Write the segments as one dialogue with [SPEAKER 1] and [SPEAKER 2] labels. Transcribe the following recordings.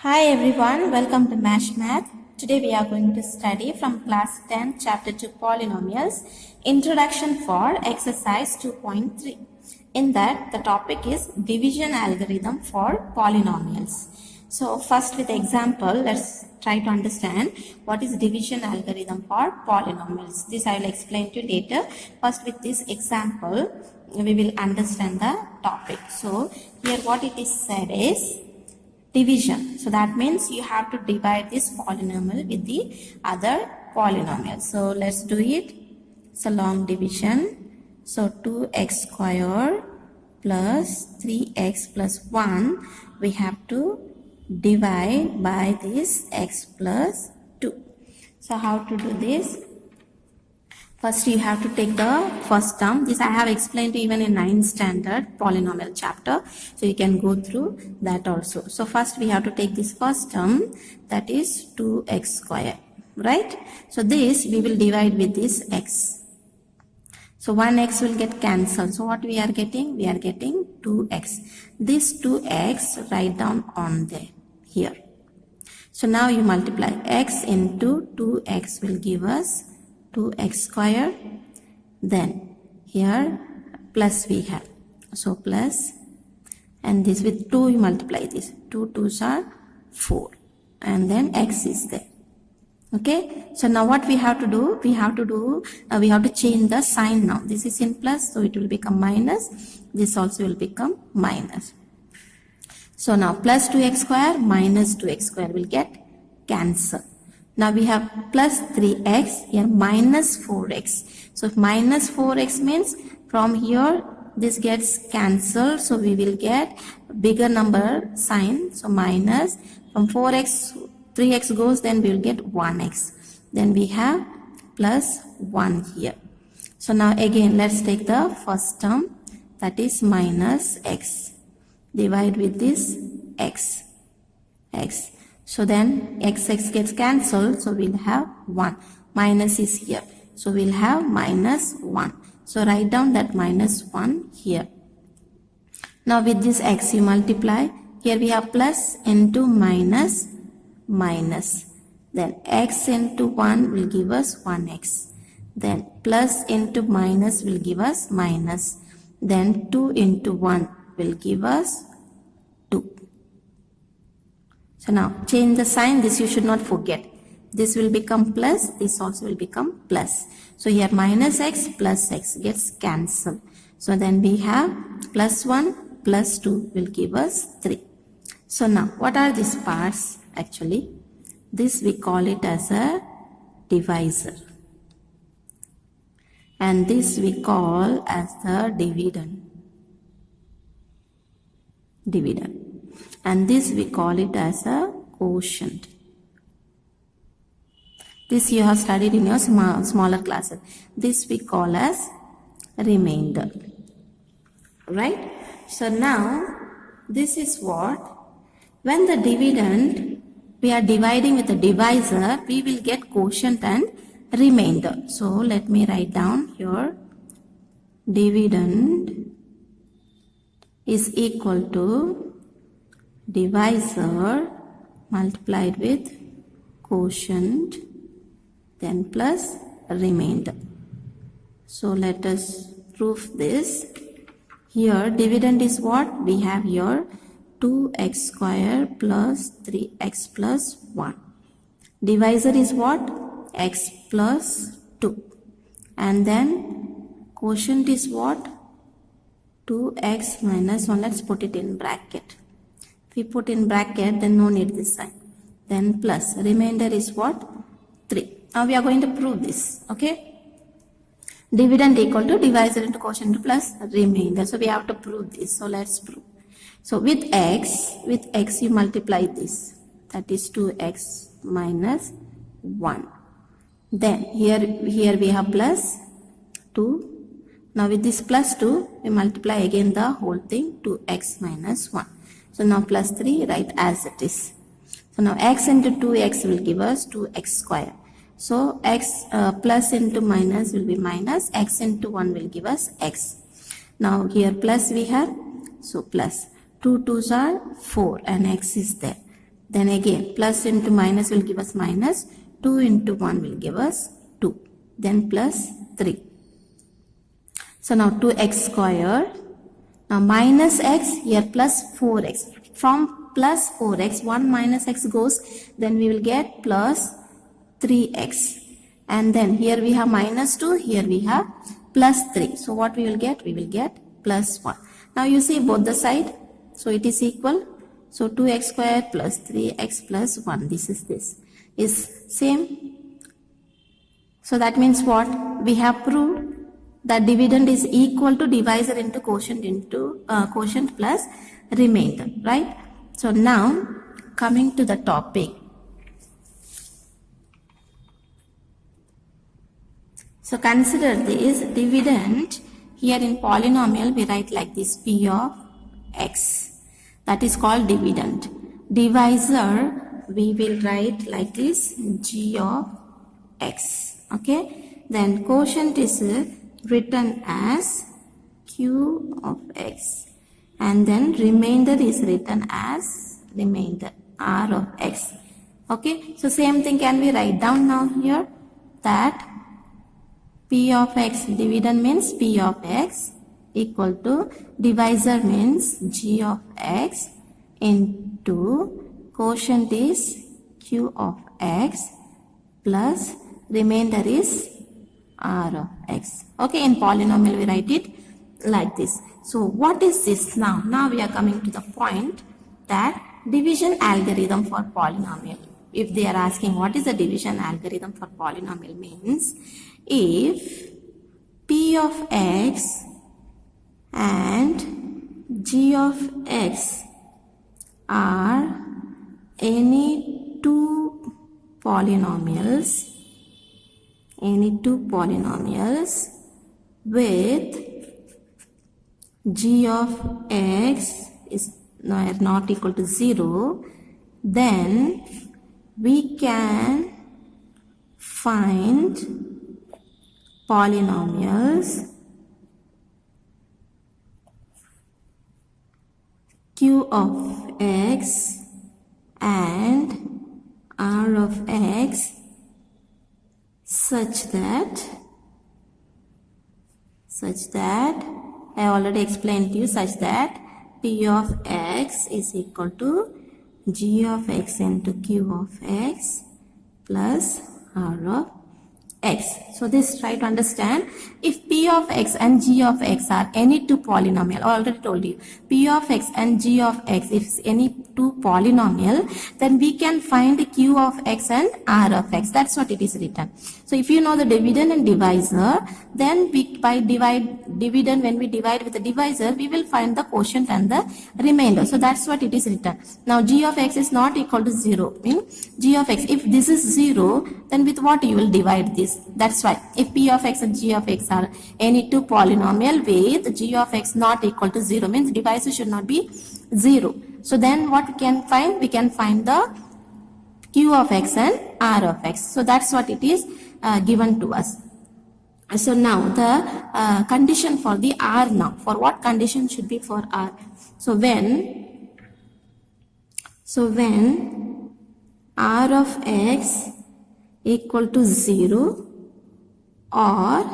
[SPEAKER 1] Hi everyone, welcome to MASH Math. Today we are going to study from class 10 chapter 2 polynomials, introduction for exercise 2.3. In that the topic is division algorithm for polynomials. So first with example, let's try to understand what is division algorithm for polynomials. This I will explain to you later. First with this example, we will understand the topic. So here what it is said is division. So that means you have to divide this polynomial with the other polynomial. So let's do it. It's a long division. So 2x square plus 3x plus 1 we have to divide by this x plus 2. So how to do this? First you have to take the first term. This I have explained even in 9th standard polynomial chapter. So you can go through that also. So first we have to take this first term, that is 2x square. Right? So this we will divide with this x. So 1x will get cancelled. So what we are getting? We are getting 2x. This 2x write down on there here. So now you multiply x into 2x will give us 2x square, then here plus we have, so plus, and this with 2 you multiply this, 2 2s are 4, and then x is there. Okay, so now what we have to do, we have to change the sign now. This is in plus, so it will become minus, this also will become minus. So now plus 2x square minus 2x square will get cancelled. Now we have plus 3x, here minus 4x. So if minus 4x means from here this gets cancelled. So we will get bigger number sign. So minus, from 4x, 3x goes, then we will get 1x. Then we have plus 1 here. So now again let's take the first term, that is minus x. Divide with this x. So then x gets cancelled, so we'll have 1. Minus is here, so we'll have minus 1. So write down that minus 1 here. Now with this x you multiply. Here we have plus into minus, minus. Then x into 1 will give us 1x. Then plus into minus will give us minus. Then 2 into 1 will give us 2. So now change the sign, this you should not forget. This will become plus, this also will become plus. So here minus x plus x gets cancelled. So then we have plus 1 plus 2 will give us 3. So now what are these parts actually? This we call it as a divisor. And this we call as the dividend. And this we call it as a quotient. This you have studied in your smaller classes. This we call as remainder. Right? So now this is what, when the dividend we are dividing with the divisor, we will get quotient and remainder. So let me write down here, dividend is equal to divisor multiplied with quotient, then plus remainder. So let us prove this. Here dividend is what? We have here 2x square plus 3x plus 1. Divisor is what? X plus 2. And then quotient is what? 2x minus 1. Let's put it in bracket. If we put in bracket, then no need this sign. Then plus. Remainder is what? 3. Now we are going to prove this. Okay? Dividend equal to divisor into quotient plus remainder. So we have to prove this. So let's prove. So with x you multiply this. That is 2x minus 1. Then here we have plus 2. Now with this plus 2, we multiply again the whole thing, 2x minus 1. So now plus 3, write as it is. So now x into 2x will give us 2x square. So x plus into minus will be minus, x into 1 will give us x. Now here plus we have, so plus 2 2s are 4 and x is there. Then again, plus into minus will give us minus. 2 into 1 will give us 2. Then plus 3. So now 2x square. Now minus x, here plus 4x. From plus 4x, 1 minus x goes, then we will get plus 3x. And then here we have minus 2, here we have plus 3. So what we will get? We will get plus 1. Now you see both the side. So it is equal. So 2x square plus 3x plus 1. This is same. So that means what? We have proved that dividend is equal to divisor into quotient plus remainder, right? So now coming to the topic. So consider this dividend. Here in polynomial we write like this, p of x. That is called dividend. Divisor we will write like this, g of x. Okay. Then quotient is written as q of x. And then remainder is written as remainder, r of x. Okay. So same thing can we write down now here, that p of x, dividend means p of x, equal to divisor means g of x into quotient is q of x plus remainder is r of x. Okay, in polynomial we write it like this. So what is this now? Now we are coming to the point that division algorithm for polynomial. If they are asking what is the division algorithm for polynomial, means if p of x and g of x are any two polynomials with g of x is not equal to 0, then we can find polynomials q of x and r of x such that I already explained to you, such that p of x is equal to g of x into q of x plus r of x. So this try to understand, if p of x and g of x are any two polynomial, I already told you, p of x and g of x if any two polynomial, then we can find q of x and r of x. That's what it is written. So if you know the dividend and divisor, then we dividend, when we divide with the divisor, we will find the quotient and the remainder. So that's what it is written. Now g of x is not equal to 0. Means g of x, if this is 0, then with what you will divide this? That's why if p of x and g of x are any two polynomial with g of x not equal to 0, means divisor should not be 0. So then what we can find? We can find the q of x and r of x. So that's what it is given to us. So now the condition for the r now. For what condition should be for r? So when r of x equal to 0 or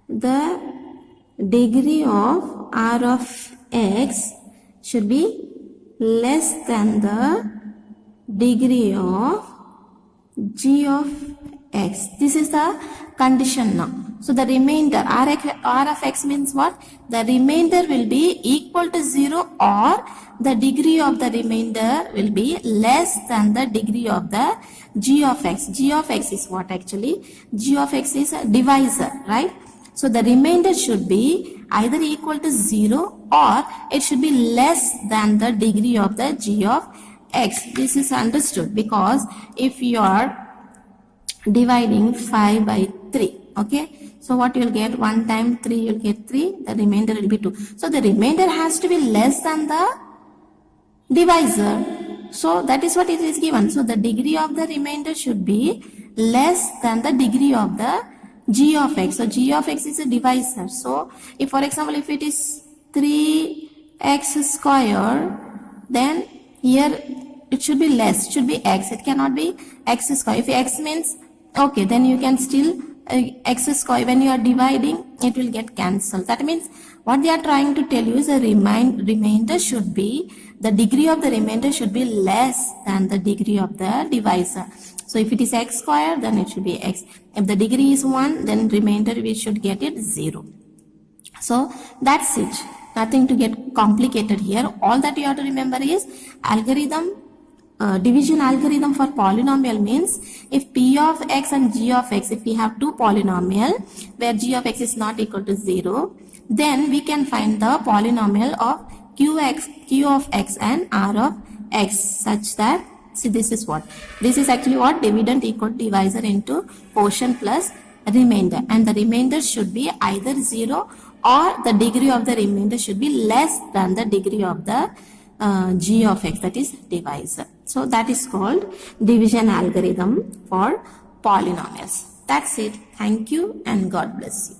[SPEAKER 1] the degree of r of x should be less than the degree of g of x. This is the condition now. So the remainder r of x means what? The remainder will be equal to 0 or the degree of the remainder will be less than the degree of the g of x. G of x is what actually? G of x is a divisor, right? So the remainder should be either equal to 0 or it should be less than the degree of the g of x. This is understood because if you are dividing 5 by 3, okay, so what you will get? 1 times 3 you will get 3, the remainder will be 2. So the remainder has to be less than the divisor. So that is what it is given. So the degree of the remainder should be less than the degree of the g of x. So g of x is a divisor. So if for example if it is 3x square, then here it should be less, it should be x, it cannot be x square. If x means okay, then you can still x square, when you are dividing it will get cancelled. That means what they are trying to tell you is the remainder should be, the degree of the remainder should be less than the degree of the divisor. So if it is x square, then it should be x. If the degree is 1, then remainder we should get it 0. So that's it. Nothing to get complicated here. All that you have to remember is algorithm, division algorithm for polynomial means if p of x and g of x, if we have two polynomial where g of x is not equal to 0, then we can find the polynomial of q of x and r of x such that, see, this is what? This is actually what? Dividend equal to divisor into quotient plus remainder, and the remainder should be either 0 or the degree of the remainder should be less than the degree of the g of x, that is divisor. So that is called division algorithm for polynomials. That's it. Thank you and God bless you.